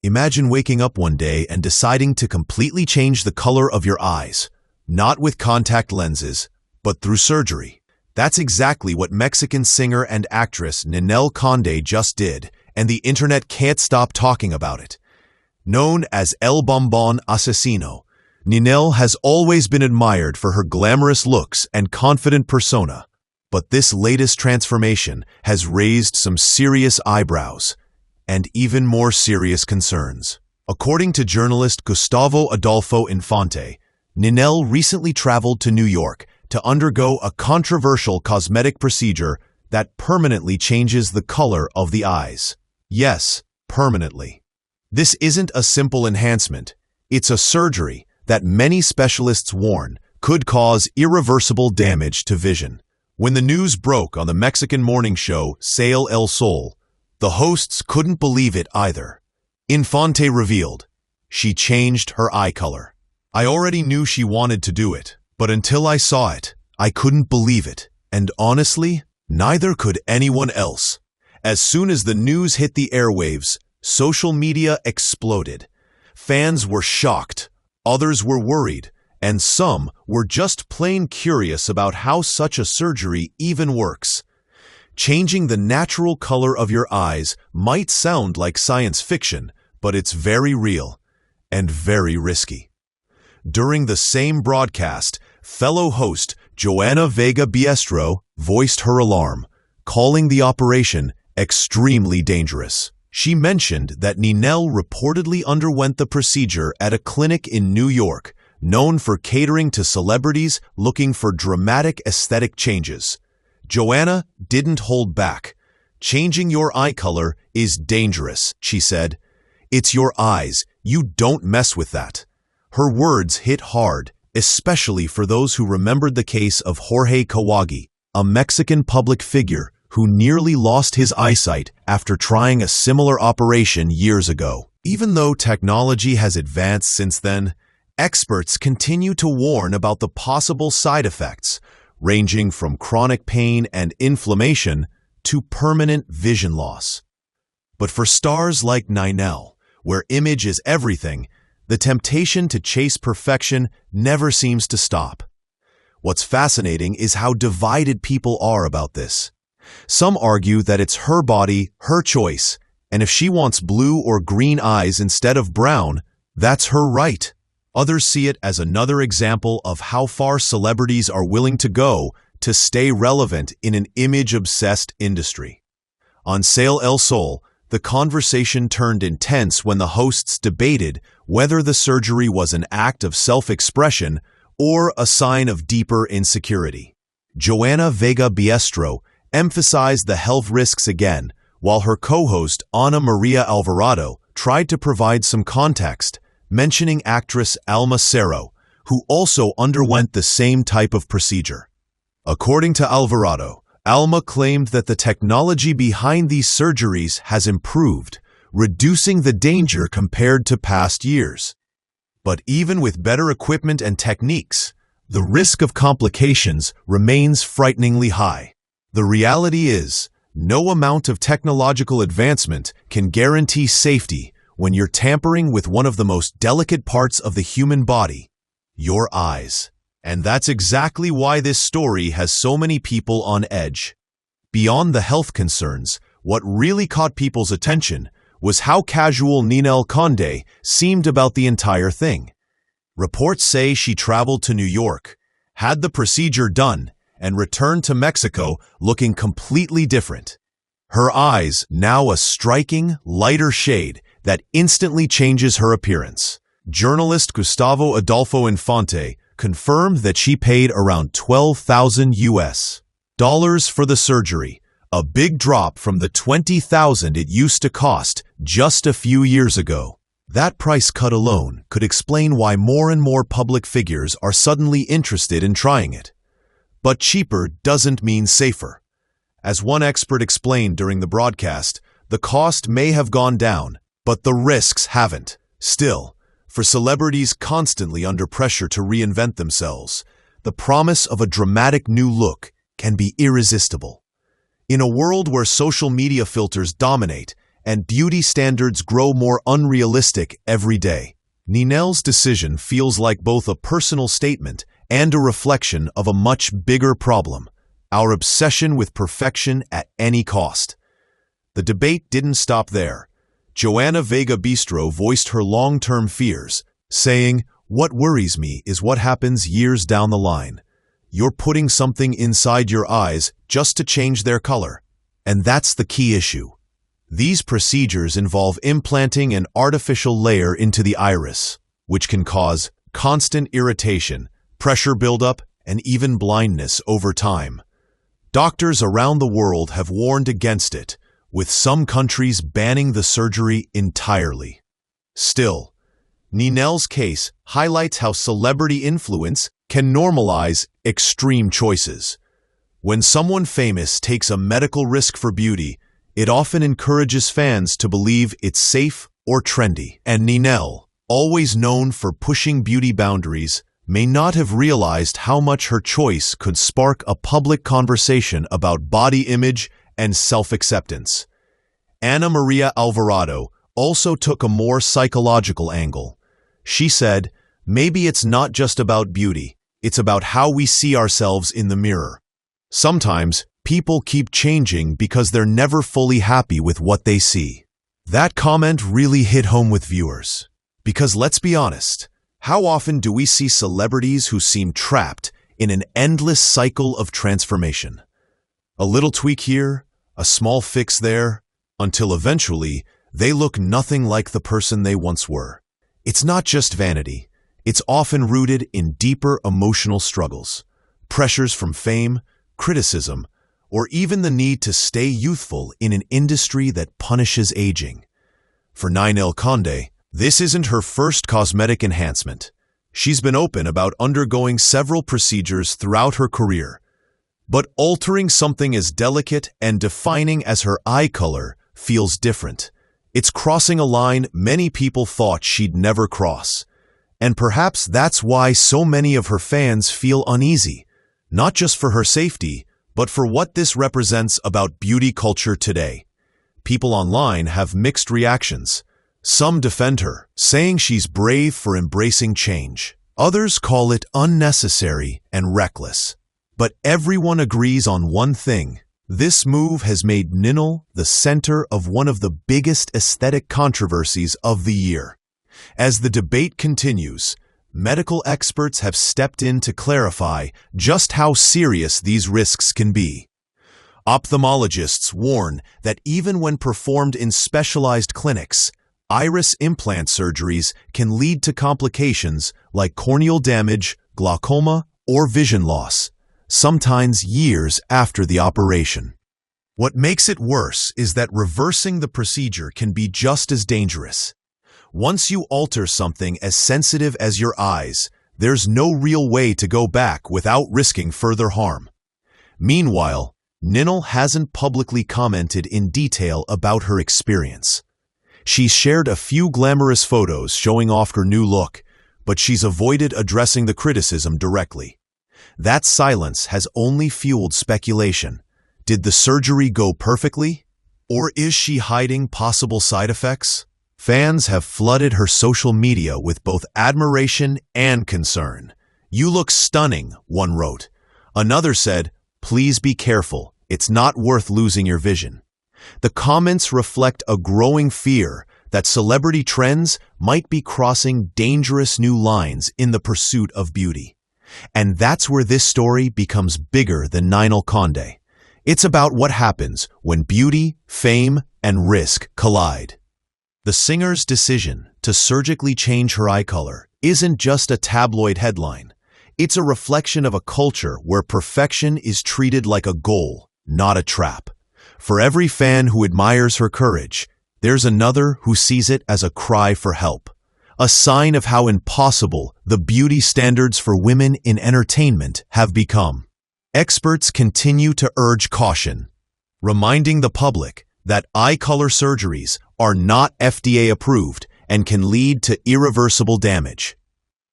Imagine waking up one day and deciding to completely change the color of your eyes, not with contact lenses, but through surgery. That's exactly what Mexican singer and actress Ninel Conde just did, and the internet can't stop talking about it. Known as El Bombón Asesino, Ninel has always been admired for her glamorous looks and confident persona, but this latest transformation has raised some serious eyebrows and even more serious concerns. According to journalist Gustavo Adolfo Infante, Ninel recently traveled to New York to undergo a controversial cosmetic procedure that permanently changes the color of the eyes. Yes, permanently. This isn't a simple enhancement. It's a surgery that many specialists warn could cause irreversible damage to vision. When the news broke on the Mexican morning show Sale El Sol, the hosts couldn't believe it either. Infante revealed, "She changed her eye color. I already knew she wanted to do it, but until I saw it, I couldn't believe it. And honestly, neither could anyone else." As soon as the news hit the airwaves, social media exploded. Fans were shocked, others were worried, and some were just plain curious about how such a surgery even works. Changing the natural color of your eyes might sound like science fiction, but it's very real and very risky. During the same broadcast, fellow host Joanna Vega Biestro voiced her alarm, calling the operation extremely dangerous. She mentioned that Ninel reportedly underwent the procedure at a clinic in New York, known for catering to celebrities looking for dramatic aesthetic changes. Joanna didn't hold back. "Changing your eye color is dangerous," she said. "It's your eyes. You don't mess with that." Her words hit hard, especially for those who remembered the case of Jorge Kawagi, a Mexican public figure who nearly lost his eyesight after trying a similar operation years ago. Even though technology has advanced since then, experts continue to warn about the possible side effects, ranging from chronic pain and inflammation to permanent vision loss. But for stars like Ninel, where image is everything, the temptation to chase perfection never seems to stop. What's fascinating is how divided people are about this. Some argue that it's her body, her choice, and if she wants blue or green eyes instead of brown, that's her right. Others see it as another example of how far celebrities are willing to go to stay relevant in an image-obsessed industry. On Sale El Sol, the conversation turned intense when the hosts debated whether the surgery was an act of self-expression or a sign of deeper insecurity. Joanna Vega Biestro emphasized the health risks again, while her co-host Ana Maria Alvarado tried to provide some context, mentioning actress Alma Cerro, who also underwent the same type of procedure. According to Alvarado, Alma claimed that the technology behind these surgeries has improved, reducing the danger compared to past years. But even with better equipment and techniques, the risk of complications remains frighteningly high. The reality is, no amount of technological advancement can guarantee safety when you're tampering with one of the most delicate parts of the human body, your eyes. And that's exactly why this story has so many people on edge. Beyond the health concerns, what really caught people's attention was how casual Ninel Conde seemed about the entire thing. Reports say she traveled to New York, had the procedure done, and returned to Mexico looking completely different. Her eyes now a striking, lighter shade that instantly changes her appearance. Journalist Gustavo Adolfo Infante confirmed that she paid around $12,000 for the surgery, a big drop from the $20,000 it used to cost just a few years ago. That price cut alone could explain why more and more public figures are suddenly interested in trying it. But cheaper doesn't mean safer. As one expert explained during the broadcast, the cost may have gone down, but the risks haven't. Still, for celebrities constantly under pressure to reinvent themselves, the promise of a dramatic new look can be irresistible. In a world where social media filters dominate and beauty standards grow more unrealistic every day. Ninel's decision feels like both a personal statement and a reflection of a much bigger problem: our obsession with perfection at any cost. The debate didn't stop there. Joanna Vega Bistro voiced her long-term fears, saying, "What worries me is what happens years down the line. You're putting something inside your eyes just to change their color. And that's the key issue. These procedures involve implanting an artificial layer into the iris, which can cause constant irritation, pressure buildup, and even blindness over time. Doctors around the world have warned against it, with some countries banning the surgery entirely. Still, Ninel's case highlights how celebrity influence can normalize extreme choices. When someone famous takes a medical risk for beauty, it often encourages fans to believe it's safe or trendy. And Ninel, always known for pushing beauty boundaries, may not have realized how much her choice could spark a public conversation about body image and self-acceptance. Ana Maria Alvarado also took a more psychological angle. She said, "Maybe it's not just about beauty, it's about how we see ourselves in the mirror. Sometimes, people keep changing because they're never fully happy with what they see." That comment really hit home with viewers. Because let's be honest, how often do we see celebrities who seem trapped in an endless cycle of transformation? A little tweak here, a small fix there, until eventually they look nothing like the person they once were. It's not just vanity. It's often rooted in deeper emotional struggles, pressures from fame, criticism, or even the need to stay youthful in an industry that punishes aging. For Ninel Conde, this isn't her first cosmetic enhancement. She's been open about undergoing several procedures throughout her career. But altering something as delicate and defining as her eye color feels different. It's crossing a line many people thought she'd never cross. And perhaps that's why so many of her fans feel uneasy, not just for her safety, but for what this represents about beauty culture today. People online have mixed reactions. Some defend her, saying she's brave for embracing change. Others call it unnecessary and reckless. But everyone agrees on one thing. This move has made Ninel the center of one of the biggest aesthetic controversies of the year. As the debate continues, medical experts have stepped in to clarify just how serious these risks can be. Ophthalmologists warn that even when performed in specialized clinics, iris implant surgeries can lead to complications like corneal damage, glaucoma, or vision loss, sometimes years after the operation. What makes it worse is that reversing the procedure can be just as dangerous. Once you alter something as sensitive as your eyes, there's no real way to go back without risking further harm. Meanwhile, Ninel hasn't publicly commented in detail about her experience. She's shared a few glamorous photos showing off her new look, but she's avoided addressing the criticism directly. That silence has only fueled speculation. Did the surgery go perfectly? Or is she hiding possible side effects? Fans have flooded her social media with both admiration and concern. "You look stunning," one wrote. Another said, "Please be careful, it's not worth losing your vision." The comments reflect a growing fear that celebrity trends might be crossing dangerous new lines in the pursuit of beauty. And that's where this story becomes bigger than Ninel Conde. It's about what happens when beauty, fame, and risk collide. The singer's decision to surgically change her eye color isn't just a tabloid headline. It's a reflection of a culture where perfection is treated like a goal, not a trap. For every fan who admires her courage, there's another who sees it as a cry for help, a sign of how impossible the beauty standards for women in entertainment have become. Experts continue to urge caution, reminding the public that eye color surgeries are not FDA approved and can lead to irreversible damage.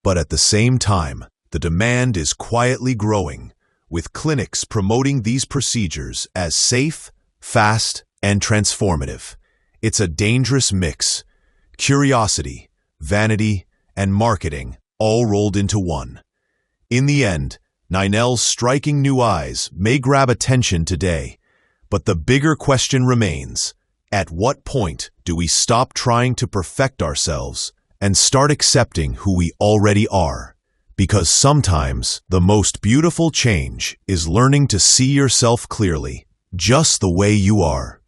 But at the same time, the demand is quietly growing, with clinics promoting these procedures as safe, fast, and transformative. It's a dangerous mix. Curiosity, vanity, and marketing all rolled into one. In the end, Ninel's striking new eyes may grab attention today, but the bigger question remains: at what point do we stop trying to perfect ourselves and start accepting who we already are? Because sometimes the most beautiful change is learning to see yourself clearly, just the way you are.